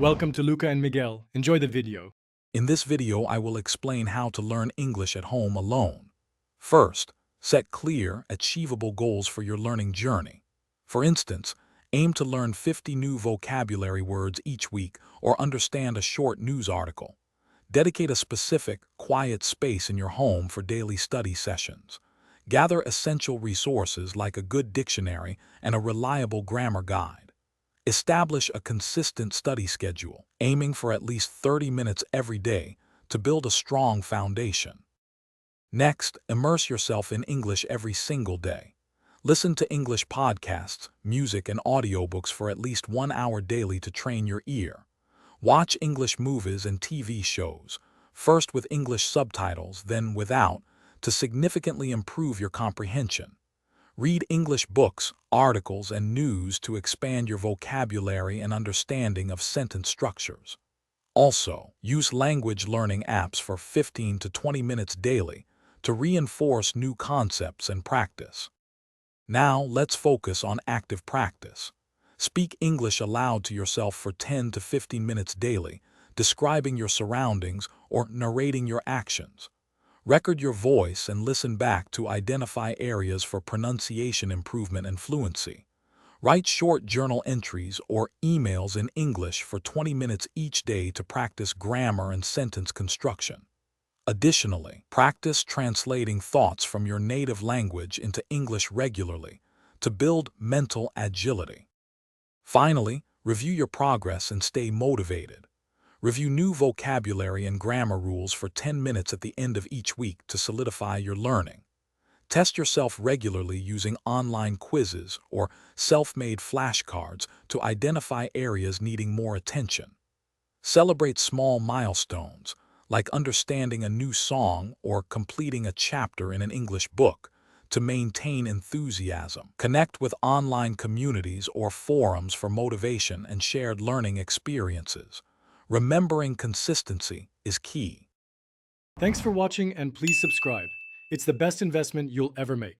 Welcome to Luca and Miguel. Enjoy the video. In this video, I will explain how to learn English at home alone. First, set clear, achievable goals for your learning journey. For instance, aim to learn 50 new vocabulary words each week or understand a short news article. Dedicate a specific, quiet space in your home for daily study sessions. Gather essential resources like a good dictionary and a reliable grammar guide. Establish a consistent study schedule, aiming for at least 30 minutes every day to build a strong foundation. Next, immerse yourself in English every single day. Listen to English podcasts, music, and audiobooks for at least 1 hour daily to train your ear. Watch English movies and TV shows, first with English subtitles, then without, to significantly improve your comprehension. Read English books, articles, and news to expand your vocabulary and understanding of sentence structures. Also, use language learning apps for 15 to 20 minutes daily to reinforce new concepts and practice. Now, let's focus on active practice. Speak English aloud to yourself for 10 to 15 minutes daily, describing your surroundings or narrating your actions. Record your voice and listen back to identify areas for pronunciation improvement and fluency. Write short journal entries or emails in English for 20 minutes each day to practice grammar and sentence construction. Additionally, practice translating thoughts from your native language into English regularly to build mental agility. Finally, review your progress and stay motivated. Review new vocabulary and grammar rules for 10 minutes at the end of each week to solidify your learning. Test yourself regularly using online quizzes or self-made flashcards to identify areas needing more attention. Celebrate small milestones, like understanding a new song or completing a chapter in an English book, to maintain enthusiasm. Connect with online communities or forums for motivation and shared learning experiences. Remembering consistency is key. Thanks for watching and please subscribe. It's the best investment you'll ever make.